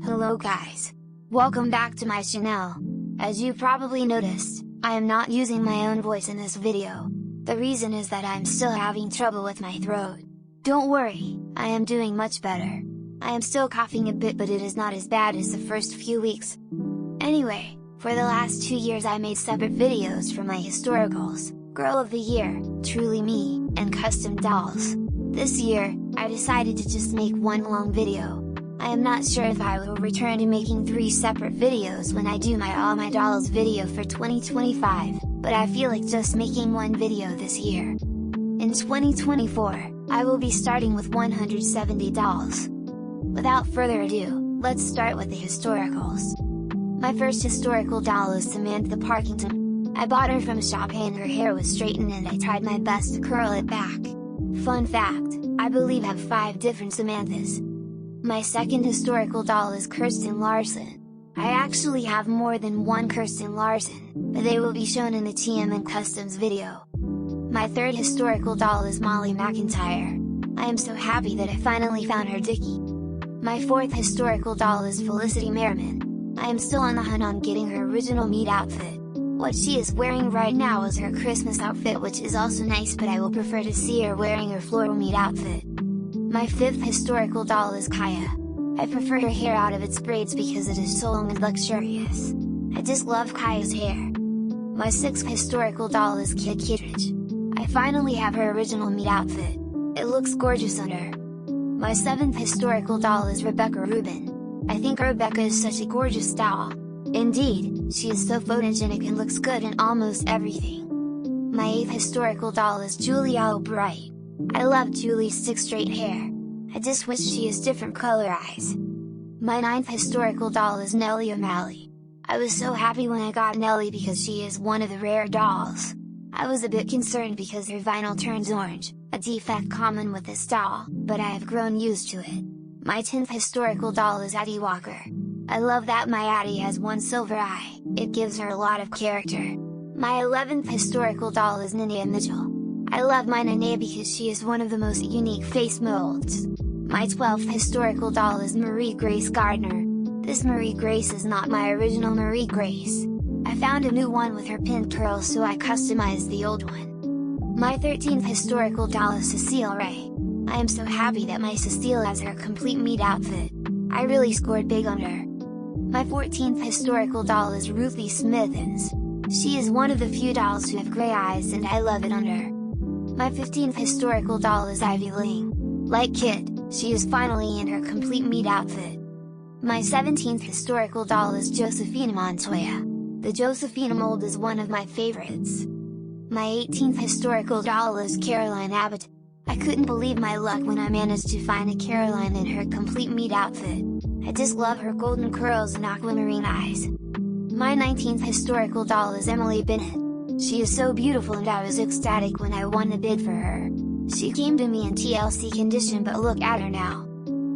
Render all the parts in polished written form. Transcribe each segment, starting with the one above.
Hello guys! Welcome back to my channel! As you probably noticed, I am not using my own voice in this video. The reason is that I'm still having trouble with my throat. Don't worry, I am doing much better. I am still coughing a bit, but it is not as bad as the first few weeks. Anyway, for the last 2 years I made separate videos for my historicals, Girl of the Year, Truly Me, and Custom Dolls. This year, I decided to just make one long video. I am not sure if I will return to making 3 separate videos when I do my All My Dolls video for 2025, but I feel like just making one video this year. In 2024, I will be starting with 170 dolls. Without further ado, let's start with the historicals. My first historical doll is Samantha Parkington. I bought her from a shop and her hair was straightened and I tried my best to curl it back. Fun fact, I believe I have 5 different Samanthas. My second historical doll is Kirsten Larson. I actually have more than one Kirsten Larson, but they will be shown in the TM and Customs video. My third historical doll is Molly McIntyre. I am so happy that I finally found her Dickie. My fourth historical doll is Felicity Merriman. I am still on the hunt on getting her original meat outfit. What she is wearing right now is her Christmas outfit, which is also nice, but I will prefer to see her wearing her floral meat outfit. My fifth historical doll is Kaya. I prefer her hair out of its braids because it is so long and luxurious. I just love Kaya's hair. My sixth historical doll is Kid Kittredge. I finally have her original meat outfit. It looks gorgeous on her. My seventh historical doll is Rebecca Rubin. I think Rebecca is such a gorgeous doll. Indeed, she is so photogenic and looks good in almost everything. My eighth historical doll is Julia Albright. I love Julie's thick straight hair. I just wish she has different color eyes. My ninth historical doll is Nellie O'Malley. I was so happy when I got Nellie because she is one of the rare dolls. I was a bit concerned because her vinyl turns orange, a defect common with this doll, but I have grown used to it. My 10th historical doll is Addie Walker. I love that my Addie has one silver eye, it gives her a lot of character. My 11th historical doll is Nenea Mitchell. I love my Nenea because she is one of the most unique face molds. My 12th historical doll is Marie Grace Gardner. This Marie Grace is not my original Marie Grace. I found a new one with her pink curls, so I customized the old one. My 13th historical doll is Cecile Ray. I am so happy that my Cecile has her complete meat outfit. I really scored big on her. My 14th historical doll is Ruthie Smithens. She is one of the few dolls who have gray eyes and I love it on her. My 15th historical doll is Ivy Ling. Like Kid, she is finally in her complete meat outfit. My 17th historical doll is Josefina Montoya. The Josefina mold is one of my favorites. My 18th historical doll is Caroline Abbott. I couldn't believe my luck when I managed to find a Caroline in her complete meat outfit. I just love her golden curls and aquamarine eyes. My 19th historical doll is Emily Bennett. She is so beautiful and I was ecstatic when I won the bid for her. She came to me in TLC condition, but look at her now.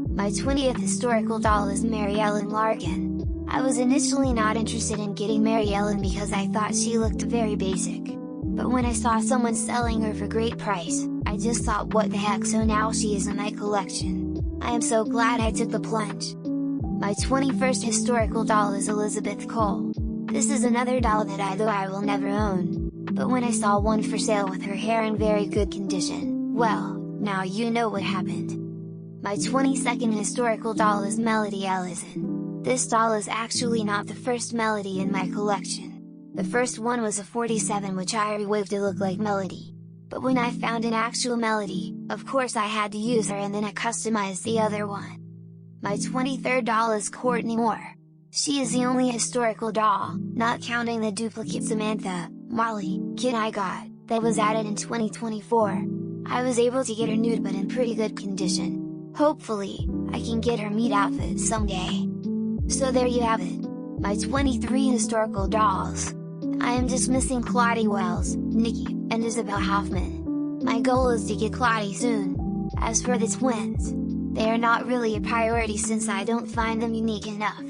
My 20th historical doll is Mary Ellen Larkin. I was initially not interested in getting Mary Ellen because I thought she looked very basic. But when I saw someone selling her for great price, I just thought what the heck, so now she is in my collection. I am so glad I took the plunge. My 21st historical doll is Elizabeth Cole. This is another doll that I will never own. But when I saw one for sale with her hair in very good condition, well, now you know what happened. My 22nd historical doll is Melody Ellison. This doll is actually not the first Melody in my collection. The first one was a 47 which I rewaved to look like Melody. But when I found an actual Melody, of course I had to use her and then I customized the other one. My 23rd doll is Courtney Moore. She is the only historical doll, not counting the duplicate Samantha, Molly, Kid I got, that was added in 2024. I was able to get her nude but in pretty good condition. Hopefully, I can get her meat outfit someday. So there you have it, my 23 historical dolls. I am just missing Claudie Wells, Nikki, and Isabel Hoffman. My goal is to get Claudie soon. As for the twins, they are not really a priority since I don't find them unique enough.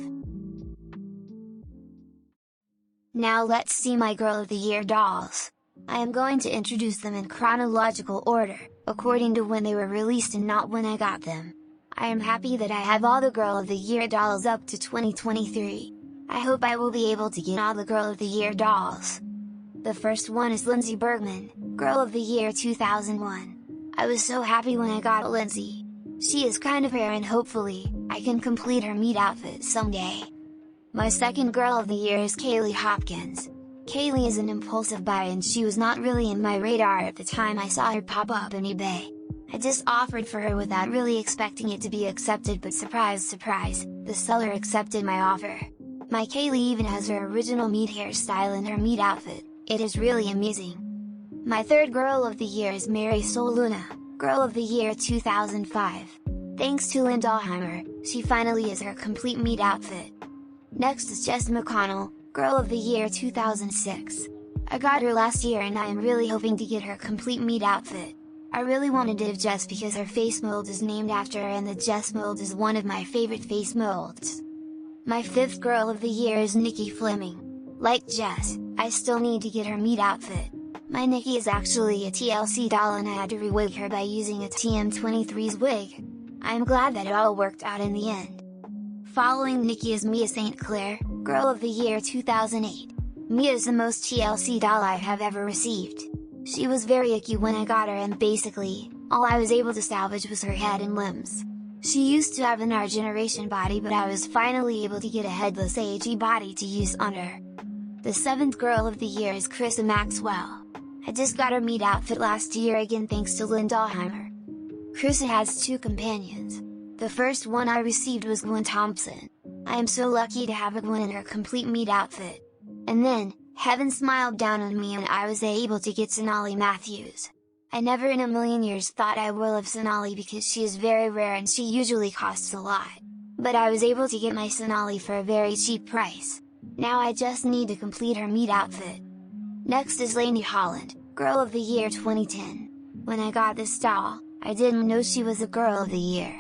Now let's see my Girl of the Year dolls. I am going to introduce them in chronological order, according to when they were released and not when I got them. I am happy that I have all the Girl of the Year dolls up to 2023. I hope I will be able to get all the Girl of the Year dolls. The first one is Lindsay Bergman, Girl of the Year 2001. I was so happy when I got Lindsay. She is kind of rare and hopefully, I can complete her meet outfit someday. My second Girl of the Year is Kaylee Hopkins. Kaylee is an impulsive buy and she was not really in my radar at the time I saw her pop up on eBay. I just offered for her without really expecting it to be accepted, but surprise surprise, the seller accepted my offer. My Kaylee even has her original meet hairstyle in her meet outfit. It is really amazing. My third Girl of the Year is Mary Sol Luna, Girl of the Year 2005. Thanks to Lynn Dahlheimer, she finally is her complete meet outfit. Next is Jess McConnell, Girl of the Year 2006. I got her last year and I am really hoping to get her complete meet outfit. I really wanted to have Jess because her face mold is named after her and the Jess mold is one of my favorite face molds. My fifth Girl of the Year is Nikki Fleming. Like Jess, I still need to get her meet outfit. My Nikki is actually a TLC doll and I had to re-wig her by using a TM23's wig. I am glad that it all worked out in the end. Following Nikki is Mia St. Clair, Girl of the Year 2008. Mia is the most TLC doll I have ever received. She was very icky when I got her and basically, all I was able to salvage was her head and limbs. She used to have an our generation body but I was finally able to get a headless AG body to use on her. The seventh Girl of the Year is Carissa Maxwell. I just got her meet outfit last year again thanks to Lynn Dahlheimer. Carissa has two companions. The first one I received was Gwen Thompson. I am so lucky to have a Gwen in her complete meet outfit. And then, heaven smiled down on me and I was able to get Sonali Matthews. I never in a million years thought I will have Sonali because she is very rare and she usually costs a lot. But I was able to get my Sonali for a very cheap price. Now I just need to complete her meet outfit. Next is Lainey Holland, Girl of the Year 2010. When I got this doll, I didn't know she was a Girl of the Year.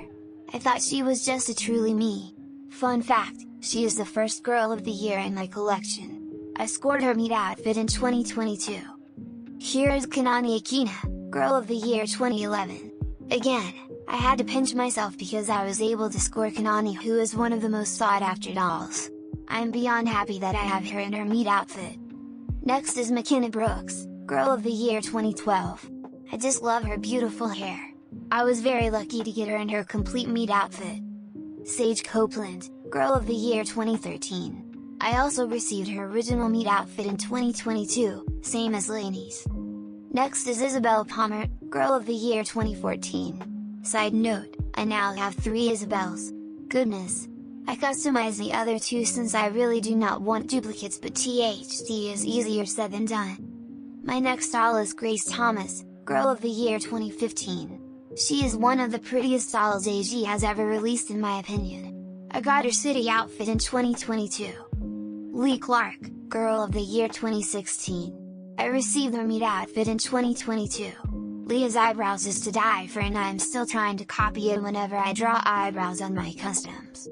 I thought she was just a truly me. Fun fact, she is the first Girl of the Year in my collection. I scored her meet outfit in 2022. Here is Kanani Akina, Girl of the Year 2011. Again, I had to pinch myself because I was able to score Kanani, who is one of the most sought after dolls. I am beyond happy that I have her in her meet outfit. Next is McKenna Brooks, Girl of the Year 2012. I just love her beautiful hair. I was very lucky to get her in her complete meet outfit. Sage Copeland, Girl of the Year 2013. I also received her original meet outfit in 2022, same as Lainey's. Next is Isabel Palmer, Girl of the Year 2014. Side note, I now have 3 Isabels. Goodness! I customize the other 2 since I really do not want duplicates, but THD is easier said than done. My next doll is Grace Thomas, Girl of the Year 2015. She is one of the prettiest dolls AG has ever released in my opinion. I got her city outfit in 2022. Lee Clark, Girl of the Year 2016. I received her meet outfit in 2022. Leah's eyebrows is to die for and I am still trying to copy it whenever I draw eyebrows on my customs.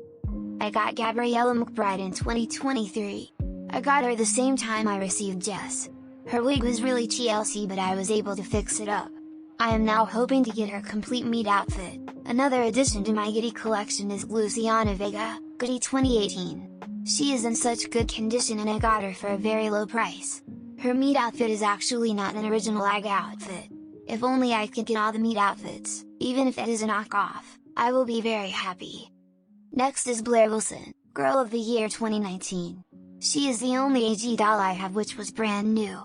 I got Gabriella McBride in 2023. I got her the same time I received Jess. Her wig was really TLC but I was able to fix it up. I am now hoping to get her complete meet outfit. Another addition to my Giddy collection is Luciana Vega, Giddy 2018. She is in such good condition and I got her for a very low price. Her meet outfit is actually not an original AG outfit. If only I could get all the meet outfits, even if it is a knockoff, I will be very happy. Next is Blaire Wilson, Girl of the Year 2019. She is the only AG doll I have which was brand new.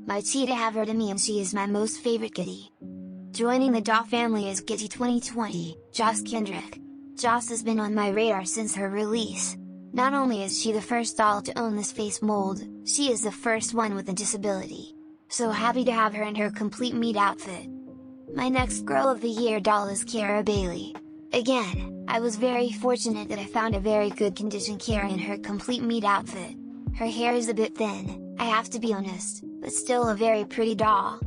My cheetah have her to me and she is my most favorite Giddy. Joining the doll family is Giddy 2020, Joss Kendrick. Joss has been on my radar since her release. Not only is she the first doll to own this face mold, she is the first one with a disability. So happy to have her in her complete meet outfit. My next Girl of the Year doll is Cara Bailey. Again, I was very fortunate that I found a very good condition Cara in her complete meet outfit. Her hair is a bit thin, I have to be honest, but still a very pretty doll.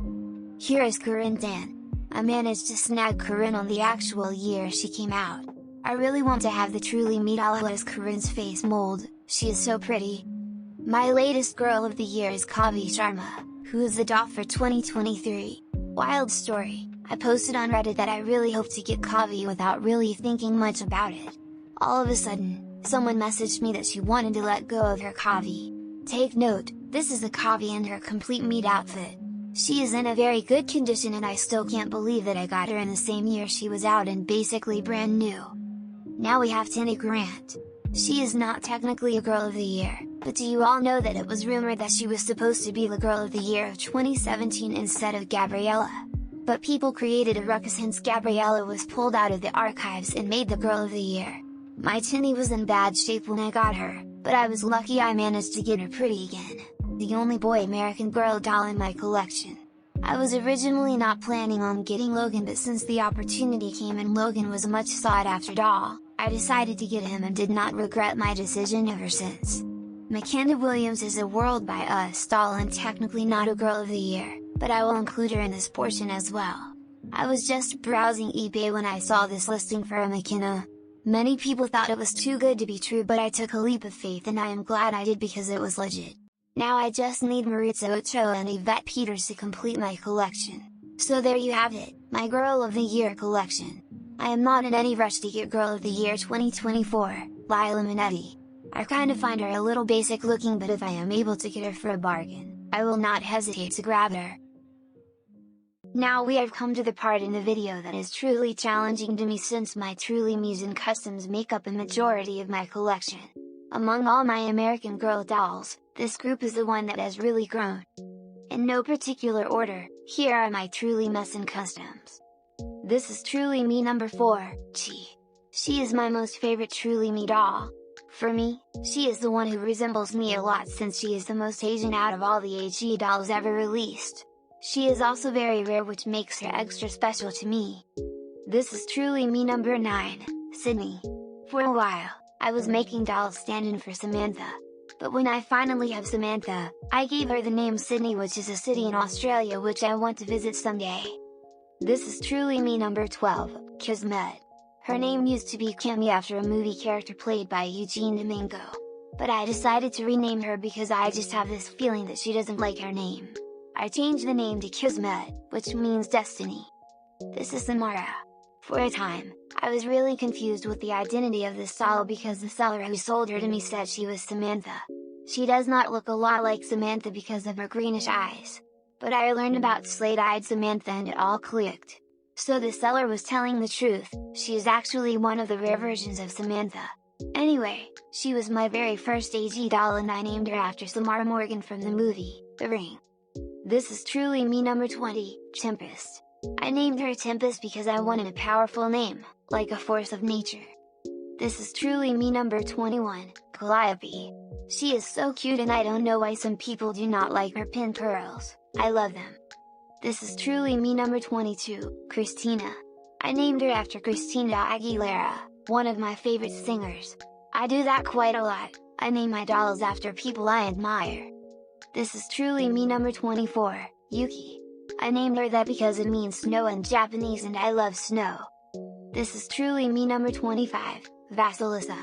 Here is Corinne Dan. I managed to snag Corinne on the actual year she came out. I really want to have the truly meet all as Corinne's face mold, she is so pretty. My latest Girl of the Year is Kavi Sharma, who is the doll for 2023. Wild story, I posted on Reddit that I really hope to get Kavi without really thinking much about it. All of a sudden, someone messaged me that she wanted to let go of her Kavi. Take note, this is the Kavi in her complete meat outfit. She is in a very good condition and I still can't believe that I got her in the same year she was out and basically brand new. Now we have Tinny Grant. She is not technically a Girl of the Year, but do you all know that it was rumored that she was supposed to be the Girl of the Year of 2017 instead of Gabriella? But people created a ruckus since Gabriella was pulled out of the archives and made the Girl of the Year. My Tinny was in bad shape when I got her, but I was lucky I managed to get her pretty again. The only boy American Girl doll in my collection. I was originally not planning on getting Logan, but since the opportunity came and Logan was a much sought after doll, I decided to get him and did not regret my decision ever since. McKenna Williams is a World by Us doll and technically not a Girl of the Year, but I will include her in this portion as well. I was just browsing eBay when I saw this listing for a McKenna. Many people thought it was too good to be true, but I took a leap of faith and I am glad I did because it was legit. Now I just need Maritza Ochoa and Yvette Peters to complete my collection. So there you have it, my Girl of the Year collection. I am not in any rush to get Girl of the Year 2024, Lila Minetti. I kinda find her a little basic looking, but if I am able to get her for a bargain, I will not hesitate to grab her. Now we have come to the part in the video that is truly challenging to me, since my Truly Me's and Customs make up a majority of my collection. Among all my American Girl dolls, this group is the one that has really grown. In no particular order, here are my Truly Me's and Customs. This is Truly Me number 4, Chi. She is my most favorite Truly Me doll. For me, she is the one who resembles me a lot since she is the most Asian out of all the HE dolls ever released. She is also very rare, which makes her extra special to me. This is Truly Me number 9, Sydney. For a while, I was making dolls stand-in for Samantha. But when I finally have Samantha, I gave her the name Sydney, which is a city in Australia which I want to visit someday. This is Truly Me number 12, Kismet. Her name used to be Kimmy after a movie character played by Eugene Domingo. But I decided to rename her because I just have this feeling that she doesn't like her name. I changed the name to Kismet, which means destiny. This is Samara. For a time, I was really confused with the identity of this doll because the seller who sold her to me said she was Samantha. She does not look a lot like Samantha because of her greenish eyes. But I learned about slate-eyed Samantha and it all clicked. So the seller was telling the truth, she is actually one of the rare versions of Samantha. Anyway, she was my very first AG doll and I named her after Samara Morgan from the movie, The Ring. This is Truly Me number 20, Tempest. I named her Tempest because I wanted a powerful name, like a force of nature. This is Truly Me number 21, Calliope. She is so cute and I don't know why some people do not like her pin pearls. I love them. This is Truly Me number 22, Christina. I named her after Christina Aguilera, one of my favorite singers. I do that quite a lot, I name my dolls after people I admire. This is Truly Me number 24, Yuki. I named her that because it means snow in Japanese and I love snow. This is Truly Me number 25, Vasilisa.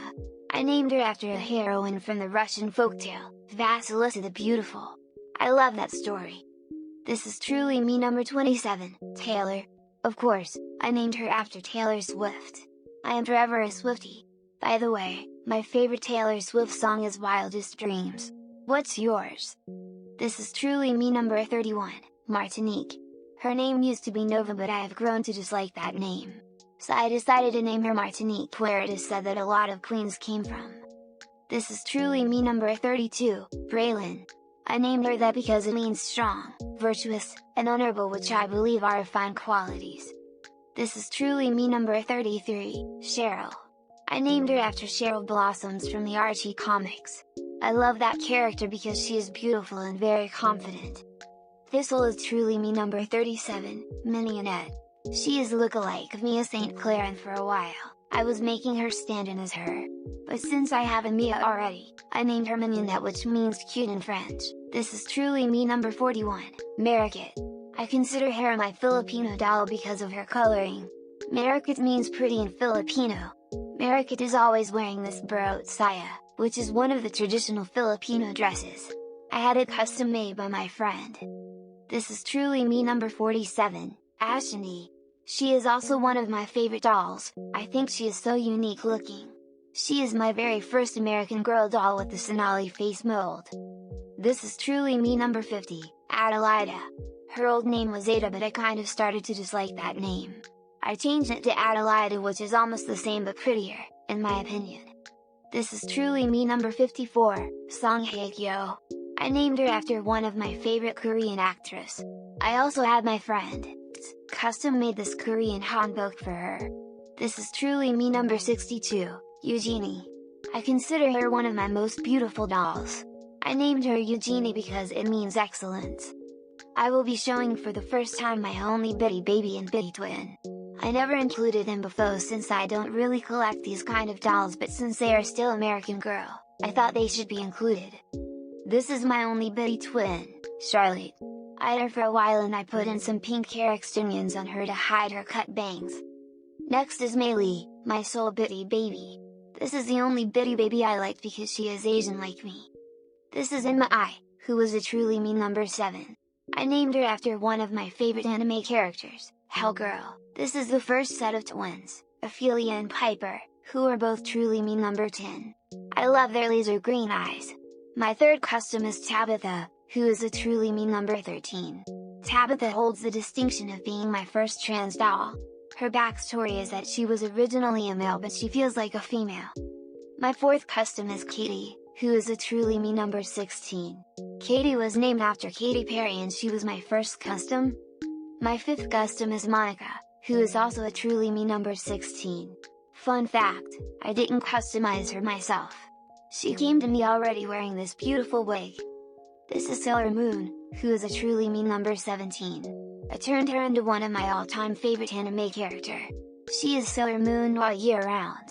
I named her after a heroine from the Russian folktale, Vasilisa the Beautiful. I love that story. This is Truly Me number 27, Taylor. Of course, I named her after Taylor Swift. I am forever a Swiftie. By the way, my favorite Taylor Swift song is Wildest Dreams. What's yours? This is Truly Me number 31, Martinique. Her name used to be Nova, but I have grown to dislike that name. So I decided to name her Martinique, where it is said that a lot of queens came from. This is Truly Me number 32, Braylon. I named her that because it means strong, virtuous, and honorable, which I believe are fine qualities. This is Truly Me number 33, Cheryl. I named her after Cheryl Blossoms from the Archie comics. I love that character because she is beautiful and very confident. Thistle is Truly Me number 37, Mignonette. She is a look-alike of Mia St. Clair, and for a while, I was making her stand-in as her. But since I have a Mia already, I named her Mignonette, which means cute in French. This is Truly Me number 41, Marikit. I consider her my Filipino doll because of her coloring. Marikit means pretty in Filipino. Marikit is always wearing this burot saya, which is one of the traditional Filipino dresses. I had it custom made by my friend. This is Truly Me number 47, Ashanti. She is also one of my favorite dolls. I think she is so unique looking. She is my very first American Girl doll with the Sonali face mold. This is truly me. Number 50, Adelaida. Her old name was Ada, but I kind of started to dislike that name. I changed it to Adelaida, which is almost the same but prettier, in my opinion. This is truly me. Number 54, Song Hye-kyo. I named her after one of my favorite Korean actress. I also had my friend custom made this Korean hanbok for her. This is truly me. Number 62, Eugenie. I consider her one of my most beautiful dolls. I named her Eugenie because it means excellence. I will be showing for the first time my only bitty baby and bitty twin. I never included them before since I don't really collect these kind of dolls, but since they are still American Girl, I thought they should be included. This is my only bitty twin, Charlotte. I had her for a while and I put in some pink hair extensions on her to hide her cut bangs. Next is Mei Lee, my sole bitty baby. This is the only bitty baby I liked because she is Asian like me. This is Inma Ai, who was a truly me. Number 7. I named her after one of my favorite anime characters, Hell Girl. This is the first set of twins, Ophelia and Piper, who are both truly me. Number 10. I love their laser green eyes. My third custom is Tabitha, who is a truly me. Number 13. Tabitha holds the distinction of being my first trans doll. Her backstory is that she was originally a male but she feels like a female. My fourth custom is Katie, who is a truly me. Number 16. Katie was named after Katy Perry and she was my first custom. My fifth custom is Monica, who is also a truly me. Number 16. Fun fact, I didn't customize her myself. She came to me already wearing this beautiful wig. This is Sailor Moon, who is a truly me. Number 17. I turned her into one of my all-time favorite anime character. She is Sailor Moon all year round.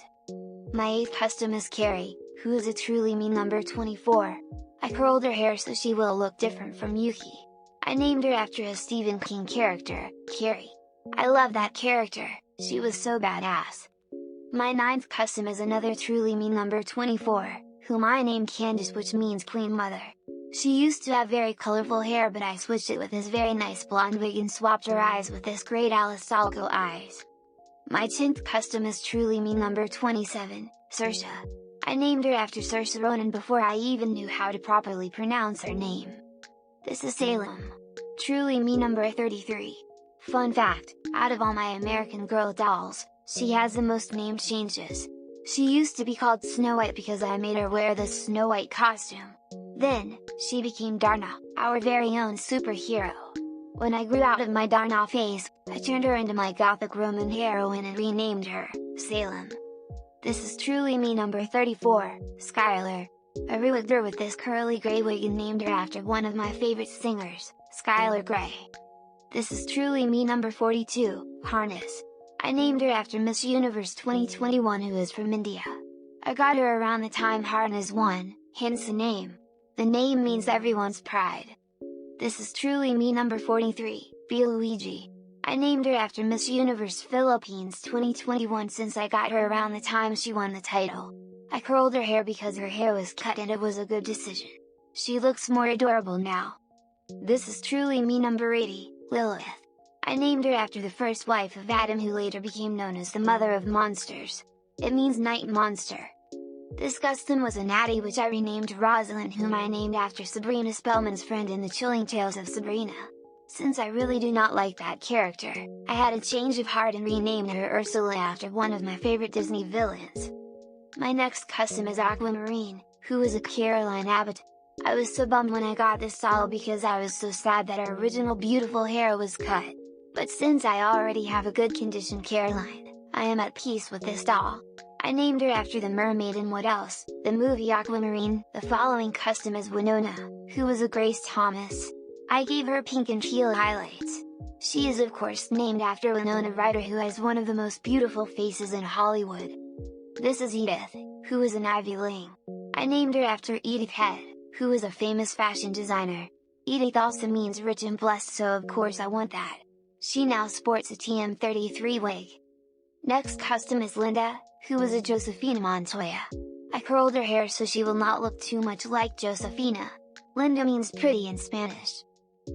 My 8th custom is Carrie, who is a truly me. Number 24. I curled her hair so she will look different from Yuki. I named her after a Stephen King character, Carrie. I love that character, she was so badass. My 9th custom is another truly me. Number 24, whom I named Candace, which means Queen Mother. She used to have very colorful hair, but I switched it with this very nice blonde wig and swapped her eyes with this great Alice Salco eyes. My 10th custom is truly me. Number 27, Saoirse. I named her after Saoirse Ronan before I even knew how to properly pronounce her name. This is Salem. Truly me. Number 33. Fun fact, out of all my American Girl dolls, she has the most name changes. She used to be called Snow White because I made her wear this Snow White costume. Then, she became Darna, our very own superhero. When I grew out of my Darna phase, I turned her into my gothic Roman heroine and renamed her, Salem. This is truly me. Number 34, Skylar. I rewigged her with this curly grey wig and named her after one of my favorite singers, Skylar Grey. This is truly me. Number 42, Harness. I named her after Miss Universe 2021, who is from India. I got her around the time Harness won, hence the name. The name means everyone's pride. This is truly me. Number 43, Luigi. I named her after Miss Universe Philippines 2021 since I got her around the time she won the title. I curled her hair because her hair was cut and it was a good decision. She looks more adorable now. This is truly me. Number 80, Lilith. I named her after the first wife of Adam, who later became known as the Mother of Monsters. It means Night Monster. This custom was a natty which I renamed Rosalind, whom I named after Sabrina Spellman's friend in The Chilling Tales of Sabrina. Since I really do not like that character, I had a change of heart and renamed her Ursula after one of my favorite Disney villains. My next custom is Aquamarine, who is a Caroline Abbott. I was so bummed when I got this doll because I was so sad that her original beautiful hair was cut. But since I already have a good condition Caroline, I am at peace with this doll. I named her after the mermaid in What Else?, the movie Aquamarine. The following custom is Winona, who is a Grace Thomas. I gave her pink and teal highlights. She is of course named after Winona Ryder, who has one of the most beautiful faces in Hollywood. This is Edith, who is an Ivy Ling. I named her after Edith Head, who is a famous fashion designer. Edith also means rich and blessed, so of course I want that. She now sports a TM33 wig. Next custom is Linda, who is a Josefina Montoya. I curled her hair so she will not look too much like Josefina. Linda means pretty in Spanish.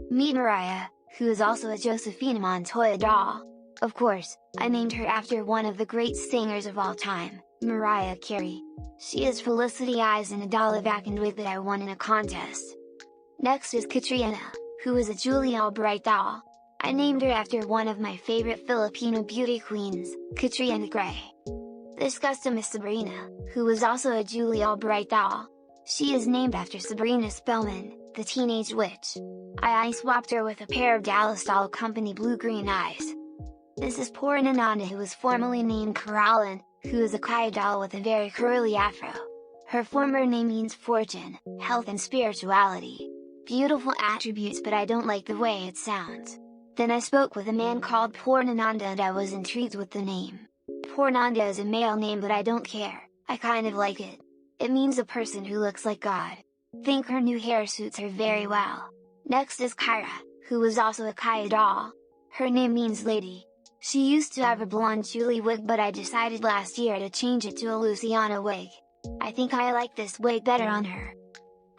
Meet Mariah, who is also a Josefina Montoya doll. Of course, I named her after one of the great singers of all time, Mariah Carey. She has Felicity Eyes and a doll and wig that I won in a contest. Next is Katrina, who is a Julie Albright doll. I named her after one of my favorite Filipino beauty queens, Katrina Gray. This custom is Sabrina, who was also a Julie Albright doll. She is named after Sabrina Spellman, the teenage witch. I swapped her with a pair of Dallas Doll Company blue-green eyes. This is poor Nananda, who was formerly named Carolyn, who is a Kaya doll with a very curly afro. Her former name means fortune, health and spirituality. Beautiful attributes, but I don't like the way it sounds. Then I spoke with a man called Poor Nananda and I was intrigued with the name. Poor Nanda is a male name, but I don't care, I kind of like it. It means a person who looks like God. Think her new hair suits her very well. Next is Kyra, who was also a Kaya doll. Her name means lady. She used to have a blonde Julie wig, but I decided last year to change it to a Luciana wig. I think I like this wig better on her.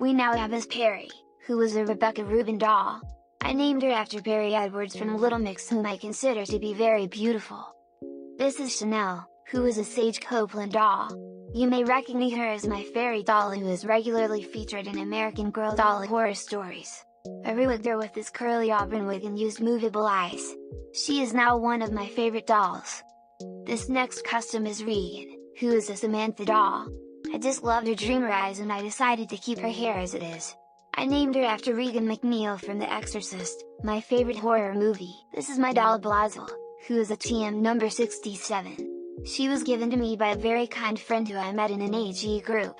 We now have Miss Perry, who was a Rebecca Rubin doll. I named her after Perry Edwards from Little Mix, whom I consider to be very beautiful. This is Chanel, who is a Sage Copeland doll. You may recognize her as my fairy doll, who is regularly featured in American Girl doll horror stories. I rewigged her with this curly auburn wig and used movable eyes. She is now one of my favorite dolls. This next custom is Regan, who is a Samantha doll. I just loved her dreamer eyes and I decided to keep her hair as it is. I named her after Regan McNeil from The Exorcist, my favorite horror movie. This is my doll Blazel, who is a TM number 67. She was given to me by a very kind friend who I met in an AG group.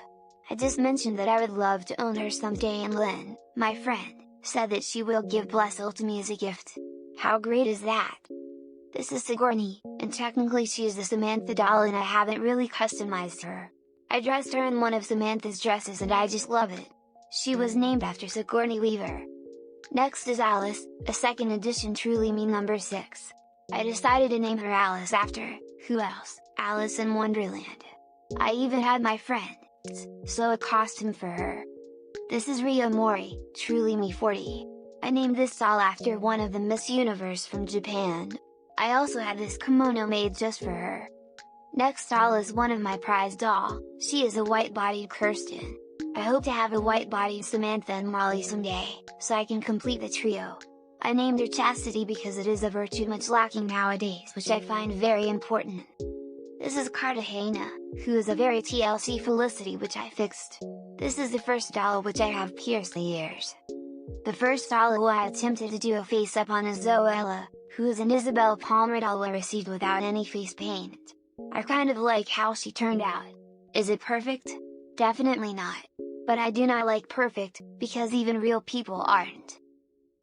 I just mentioned that I would love to own her someday, and Lynn, my friend, said that she will give Blazel to me as a gift. How great is that? This is Sigourney, and technically she is the Samantha doll and I haven't really customized her. I dressed her in one of Samantha's dresses and I just love it. She was named after Sigourney Weaver. Next is Alice, a second edition Truly Me number 6. I decided to name her Alice after, who else, Alice in Wonderland. I even had my friend sew a costume for her. This is Rio Mori, Truly Me 40. I named this doll after one of the Miss Universe from Japan. I also had this kimono made just for her. Next doll is one of my prized doll. She is a white-bodied Kirsten. I hope to have a white-bodied Samantha and Molly someday, so I can complete the trio. I named her Chastity because it is a virtue much lacking nowadays, which I find very important. This is Cartagena, who is a very TLC Felicity, which I fixed. This is the first doll which I have pierced the ears. The first doll who I attempted to do a face-up on is Zoella, who is an Isabel Palmer doll I received without any face paint. I kind of like how she turned out. Is it perfect? Definitely not. But I do not like perfect, because even real people aren't.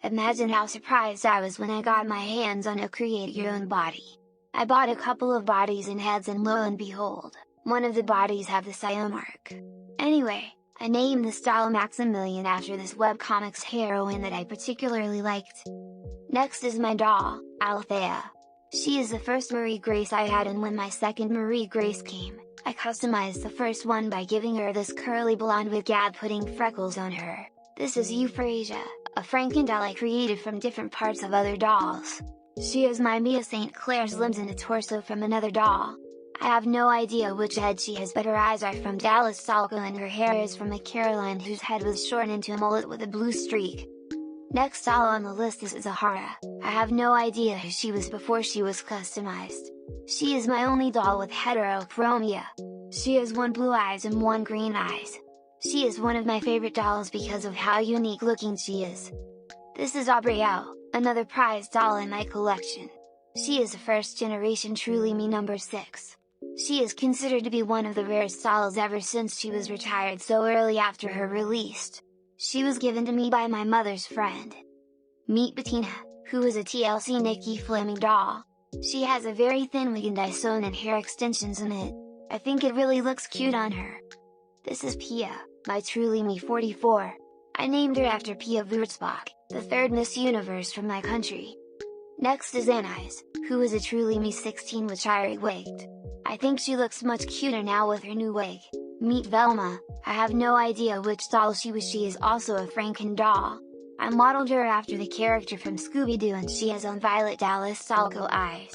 Imagine how surprised I was when I got my hands on a create your own body. I bought a couple of bodies and heads and lo and behold, one of the bodies have the Sio mark. Anyway, I named this doll Maximilian after this webcomics heroine that I particularly liked. Next is my doll, Althea. She is the first Marie Grace I had, and when my second Marie Grace came, I customized the first one by giving her this curly blonde wig and putting freckles on her. This is Euphrasia, a Franken doll I created from different parts of other dolls. She has my Mia St. Clair's limbs and a torso from another doll. I have no idea which head she has, but her eyes are from Dallas Salco and her hair is from a Caroline whose head was shortened into a mullet with a blue streak. Next doll on the list is Zahara. I have no idea who she was before she was customized. She is my only doll with heterochromia. She has one blue eyes and one green eyes. She is one of my favorite dolls because of how unique looking she is. This is Aubrielle, another prized doll in my collection. She is a first generation Truly Me number 6. She is considered to be one of the rarest dolls ever since she was retired so early after her release. She was given to me by my mother's friend. Meet Bettina, who is a TLC Nikki Fleming doll. She has a very thin wig and I sewn in hair extensions in it. I think it really looks cute on her. This is Pia, my Truly Me 44. I named her after Pia Wurtzbach, the third Miss Universe from my country. Next is Anais, who is a Truly Me 16 which I re-wigged. I think she looks much cuter now with her new wig. Meet Velma. I have no idea which doll she was. She is also a Franken doll. I modeled her after the character from Scooby-Doo and she has on Violet Dallas Salco eyes.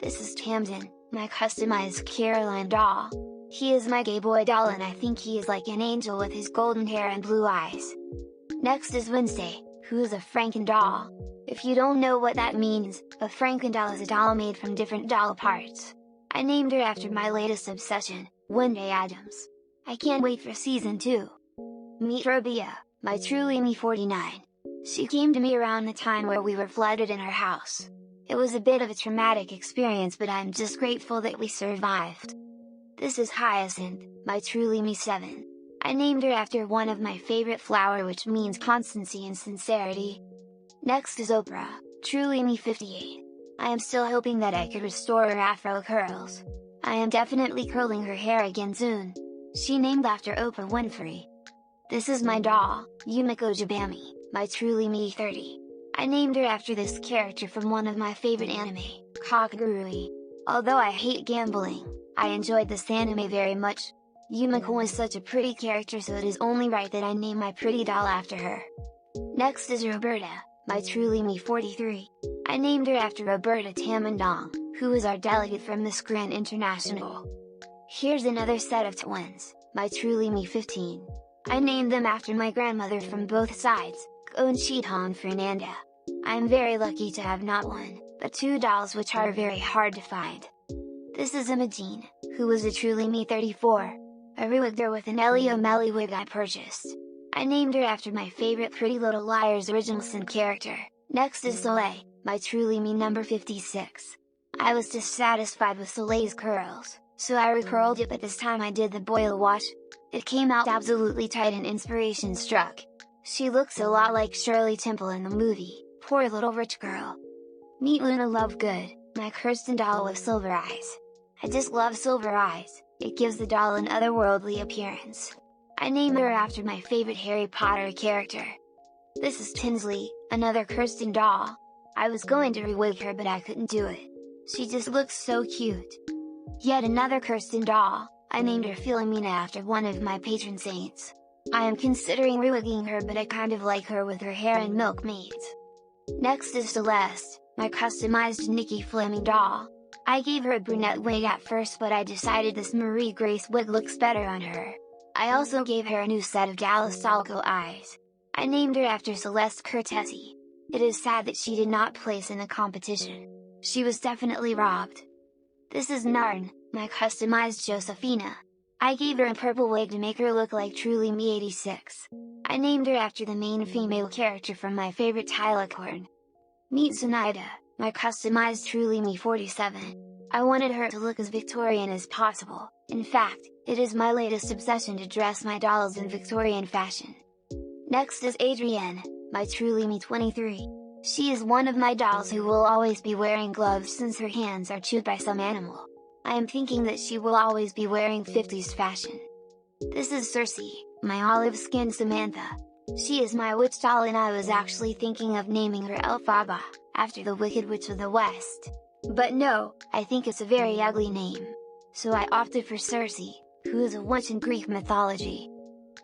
This is Tamden, my customized Caroline doll. He is my gay boy doll and I think he is like an angel with his golden hair and blue eyes. Next is Wednesday, who is a Franken doll. If you don't know what that means, a Franken doll is a doll made from different doll parts. I named her after my latest obsession, Wednesday Addams. I can't wait for season 2. Meet Robia, my truly me 49. She came to me around the time where we were flooded in our house. It was a bit of a traumatic experience, but I'm just grateful that we survived. This is Hyacinth, my truly me 7. I named her after one of my favorite flower, which means constancy and sincerity. Next is Oprah, truly me 58. I am still hoping that I could restore her afro curls. I am definitely curling her hair again soon. She named after Oprah Winfrey. This is my doll, Yumiko Jabami, my truly me 30. I named her after this character from one of my favorite anime, Kakagurui. Although I hate gambling, I enjoyed this anime very much. Yumiko is such a pretty character, so it is only right that I name my pretty doll after her. Next is Roberta, my truly me 43. I named her after Roberta Tamandong, who is our delegate from Miss Grand International. Here's another set of twins, my truly me 15. I named them after my grandmother from both sides, Conchita Fernanda. I am very lucky to have not one, but 2 dolls which are very hard to find. This is Imogene, who was a truly me 34. I rewigged her with an Elio Melly wig I purchased. I named her after my favorite Pretty Little Liars original sin character. Next is Soleil, my truly me number 56. I was dissatisfied with Soleil's curls, so I recurled it, but this time I did the boil wash. It came out absolutely tight and inspiration struck. She looks a lot like Shirley Temple in the movie, Poor Little Rich Girl. Meet Luna Lovegood, my Kirsten doll with silver eyes. I just love silver eyes, it gives the doll an otherworldly appearance. I named her after my favorite Harry Potter character. This is Tinsley, another Kirsten doll. I was going to rewig her, but I couldn't do it. She just looks so cute. Yet another Kirsten doll. I named her Philomena after one of my patron saints. I am considering rewigging her, but I kind of like her with her hair and milkmaids. Next is Celeste, my customized Nikki Fleming doll. I gave her a brunette wig at first, but I decided this Marie Grace wig looks better on her. I also gave her a new set of Galistalco eyes. I named her after Celeste Cortesi. It is sad that she did not place in the competition. She was definitely robbed. This is Narn, my customized Josephina. I gave her a purple wig to make her look like truly me 86. I named her after the main female character from my favorite Tylicorn. Meet Zenaida, my customized truly me 47. I wanted her to look as Victorian as possible. In fact, it is my latest obsession to dress my dolls in Victorian fashion. Next is Adrienne, my truly me 23. She is one of my dolls who will always be wearing gloves since her hands are chewed by some animal. I am thinking that she will always be wearing 50s fashion. This is Cersei, my olive-skinned Samantha. She is my witch doll and I was actually thinking of naming her Elphaba, after the Wicked Witch of the West. But no, I think it's a very ugly name. So I opted for Cersei, who is a witch in Greek mythology.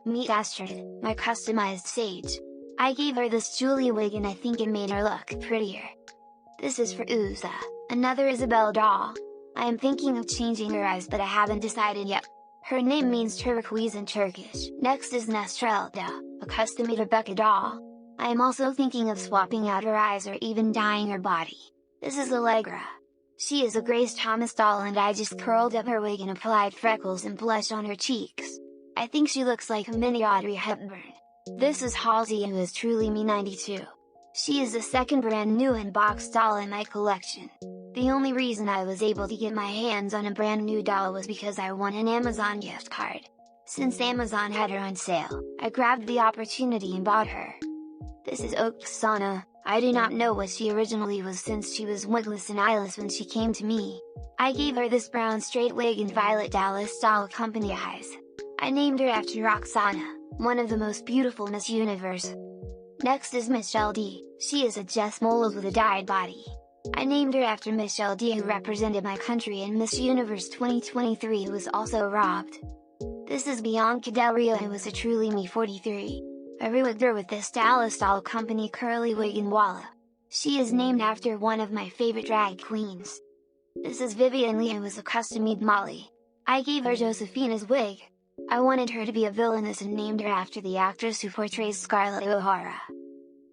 Meet Astrid, my customized sage. I gave her this Julie wig and I think it made her look prettier. This is for Uza, another Isabelle doll. I am thinking of changing her eyes, but I haven't decided yet. Her name means turquoise in Turkish. Next is Nestrelda, a custom-made Rebecca doll. I am also thinking of swapping out her eyes or even dyeing her body. This is Allegra. She is a Grace Thomas doll and I just curled up her wig and applied freckles and blush on her cheeks. I think she looks like a mini Audrey Hepburn. This is Halsey, who is truly me 92. She is the second brand new unboxed doll in my collection. The only reason I was able to get my hands on a brand new doll was because I won an Amazon gift card. Since Amazon had her on sale, I grabbed the opportunity and bought her. This is Oksana. I do not know what she originally was since she was wigless and eyeless when she came to me. I gave her this brown straight wig and Violet Dallas doll company eyes. I named her after Roxana, one of the most beautiful Miss Universe. Next is Michelle D. She is a Jess mold with a dyed body. I named her after Michelle D, who represented my country in Miss Universe 2023, who was also robbed. This is Bianca Del Rio, who was a truly me 43. I rewigged her with this Dallas doll company curly wig and Walla. She is named after one of my favorite drag queens. This is Vivian Lee and was a custom-made Molly. I gave her Josephina's wig. I wanted her to be a villainess and named her after the actress who portrays Scarlett O'Hara.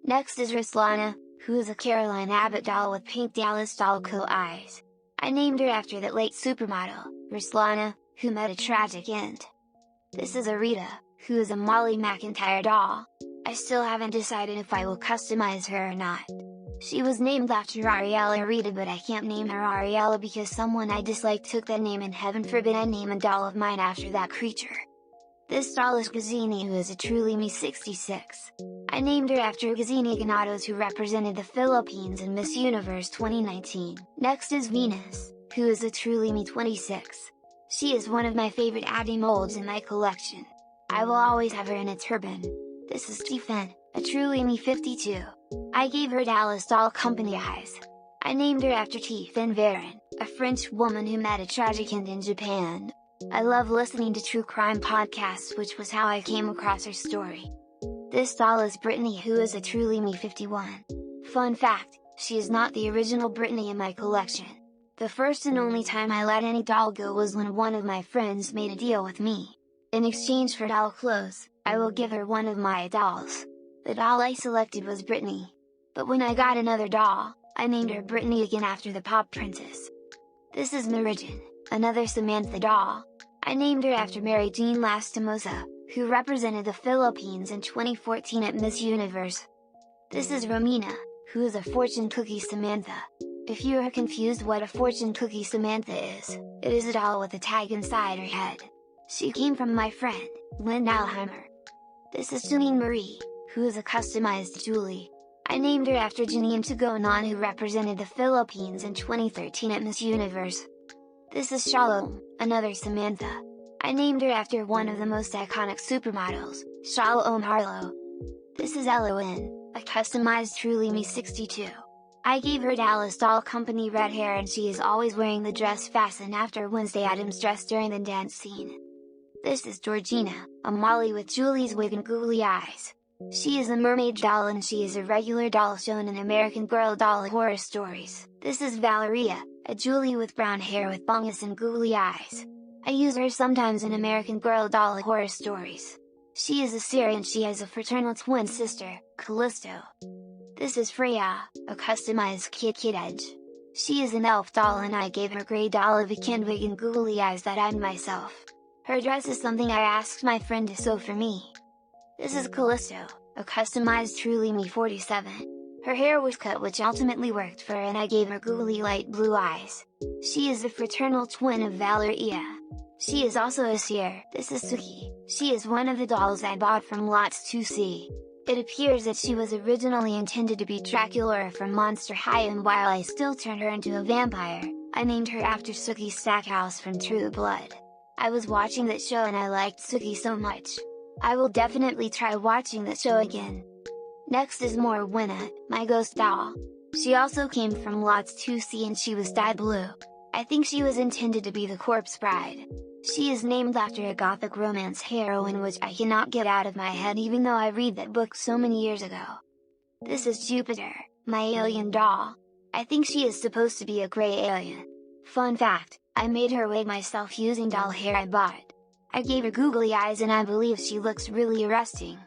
Next is Ruslana, who is a Caroline Abbott doll with pink Dallas doll eyes. I named her after that late supermodel, Ruslana, who met a tragic end. This is Arita, who is a Molly McIntyre doll. I still haven't decided if I will customize her or not. She was named after Ariella Arita, but I can't name her Ariella because someone I dislike took that name and heaven forbid I name a doll of mine after that creature. This doll is Gazzini, who is a truly me 66. I named her after Gazzini Ganados, who represented the Philippines in Miss Universe 2019. Next is Venus, who is a truly me 26. She is one of my favorite Abby molds in my collection. I will always have her in a turban. This is Stephen, a truly me 52. I gave her Dallas doll company eyes. I named her after Tiffany Varin, a French woman who met a tragic end in Japan. I love listening to true crime podcasts, which was how I came across her story. This doll is Brittany, who is a truly me 51. Fun fact, she is not the original Brittany in my collection. The first and only time I let any doll go was when one of my friends made a deal with me. In exchange for doll clothes, I will give her one of my dolls. The doll I selected was Brittany. But when I got another doll, I named her Brittany again after the pop princess. This is Meridian, another Samantha doll. I named her after Mary Jean Lastimosa, who represented the Philippines in 2014 at Miss Universe. This is Romina, who is a fortune cookie Samantha. If you are confused what a fortune cookie Samantha is, it is a doll with a tag inside her head. She came from my friend, Lynn Alheimer. This is Janine Marie, who is a customized Julie. I named her after Janine Tugonon, who represented the Philippines in 2013 at Miss Universe. This is Shalom, another Samantha. I named her after one of the most iconic supermodels, Shalom Harlow. This is Eloin, a customized truly me 62. I gave her Dallas doll company red hair and she is always wearing the dress fastened after Wednesday Addams dress during the dance scene. This is Georgina, a Molly with Julie's wig and googly eyes. She is a mermaid doll and she is a regular doll shown in American Girl doll horror stories. This is Valeria, a Julie with brown hair with bongus and googly eyes. I use her sometimes in American Girl doll horror stories. She is a Syrian and she has a fraternal twin sister, Callisto. This is Freya, a customized Kit Edge. She is an elf doll and I gave her grey doll of a wig and googly eyes that I'm myself. Her dress is something I asked my friend to sew for me. This is Callisto, a customized truly me 47. Her hair was cut, which ultimately worked for her, and I gave her googly light blue eyes. She is the fraternal twin of Valeria. She is also a seer. This is Suki. She is one of the dolls I bought from Lots 2C. It appears that she was originally intended to be Dracula from Monster High, and while I still turned her into a vampire, I named her after Suki Stackhouse from True Blood. I was watching that show and I liked Suki so much. I will definitely try watching that show again. Next is Morwenna, my ghost doll. She also came from Lots 2C and she was dyed blue. I think she was intended to be the corpse bride. She is named after a gothic romance heroine which I cannot get out of my head even though I read that book so many years ago. This is Jupiter, my alien doll. I think she is supposed to be a grey alien. Fun fact, I made her wig myself using doll hair I bought. I gave her googly eyes and I believe she looks really arresting.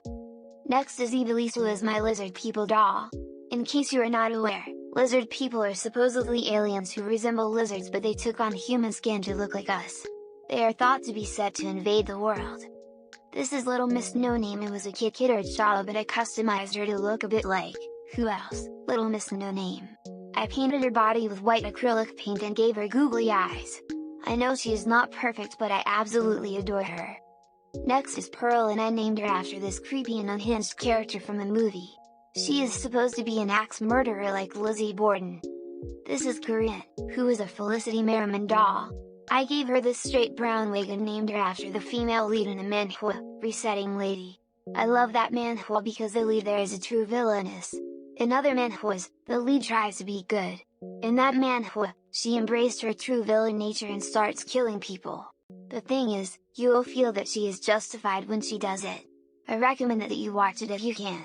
Next is Evilise, who is my lizard people doll. In case you are not aware, lizard people are supposedly aliens who resemble lizards but they took on human skin to look like us. They are thought to be set to invade the world. This is Little Miss No Name, who was a Kit doll but I customized her to look a bit like, who else, Little Miss No Name. I painted her body with white acrylic paint and gave her googly eyes. I know she is not perfect but I absolutely adore her. Next is Pearl and I named her after this creepy and unhinged character from a movie. She is supposed to be an axe murderer like Lizzie Borden. This is Corinne, who is a Felicity Merriman doll. I gave her this straight brown wig and named her after the female lead in the manhwa, Resetting Lady. I love that manhwa because the lead there is a true villainess. In other manhwas, the lead tries to be good. In that manhwa, she embraced her true villain nature and starts killing people. The thing is, you will feel that she is justified when she does it. I recommend that you watch it if you can.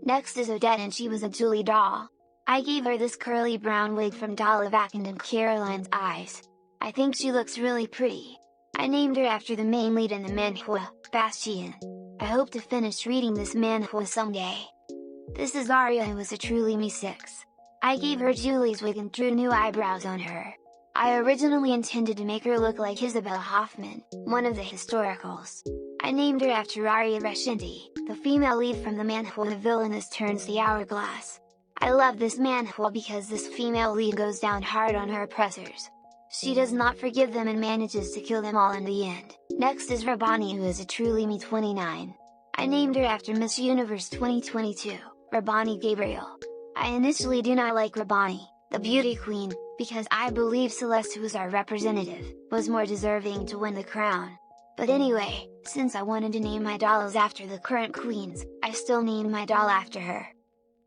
Next is Odette and she was a Julie doll. I gave her this curly brown wig from Dollar Vacant and Caroline's Eyes. I think she looks really pretty. I named her after the main lead in the manhwa, Bastion. I hope to finish reading this manhwa someday. This is Arya who was a Truly Me 6. I gave her Julie's wig and drew new eyebrows on her. I originally intended to make her look like Isabella Hoffman, one of the historicals. I named her after Arya Reshinti, the female lead from the manhwa The Villainess Turns the Hourglass. I love this manhwa because this female lead goes down hard on her oppressors. She does not forgive them and manages to kill them all in the end. Next is Rabani, who is a Truly Me 29. I named her after Miss Universe 2022, Rabani Gabriel. I initially do not like Rabani, the beauty queen, because I believe Celeste, who is our representative, was more deserving to win the crown. But anyway, since I wanted to name my dolls after the current queens, I still named my doll after her.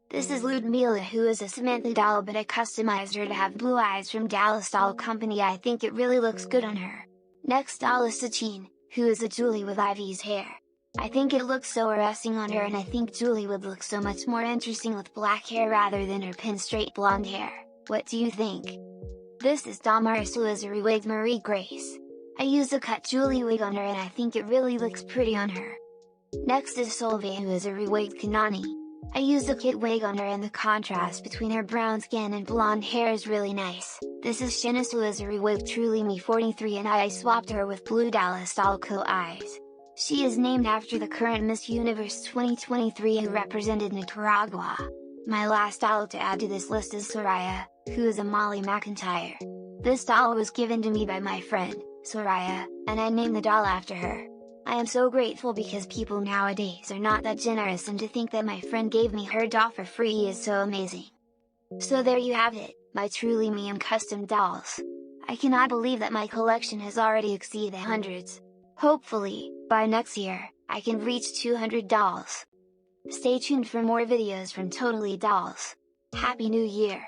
This is Ludmila, who is a Samantha doll, but I customized her to have blue eyes from Dallas Doll Company. I think it really looks good on her. Next doll is Sachin, who is a Julie with Ivy's hair. I think it looks so arresting on her, and I think Julie would look so much more interesting with black hair rather than her pin straight blonde hair. What do you think? This is Damaris, who is a rewigged Marie Grace. I used a cut Julie wig on her and I think it really looks pretty on her. Next is Solveig, who is a rewigged Kanani. I used a kit wig on her and the contrast between her brown skin and blonde hair is really nice. This is Shanice, who is a rewigged Truly Me 43, and I swapped her with blue Dallas Doll eyes. She is named after the current Miss Universe 2023 who represented Nicaragua. My last doll to add to this list is Soraya, who is a Molly McIntyre. This doll was given to me by my friend, Soraya, and I named the doll after her. I am so grateful because people nowadays are not that generous, and to think that my friend gave me her doll for free is so amazing. So there you have it, my Truly Me and custom dolls. I cannot believe that my collection has already exceeded the hundreds. Hopefully, by next year, I can reach 200 dolls. Stay tuned for more videos from Totally Dolls. Happy New Year!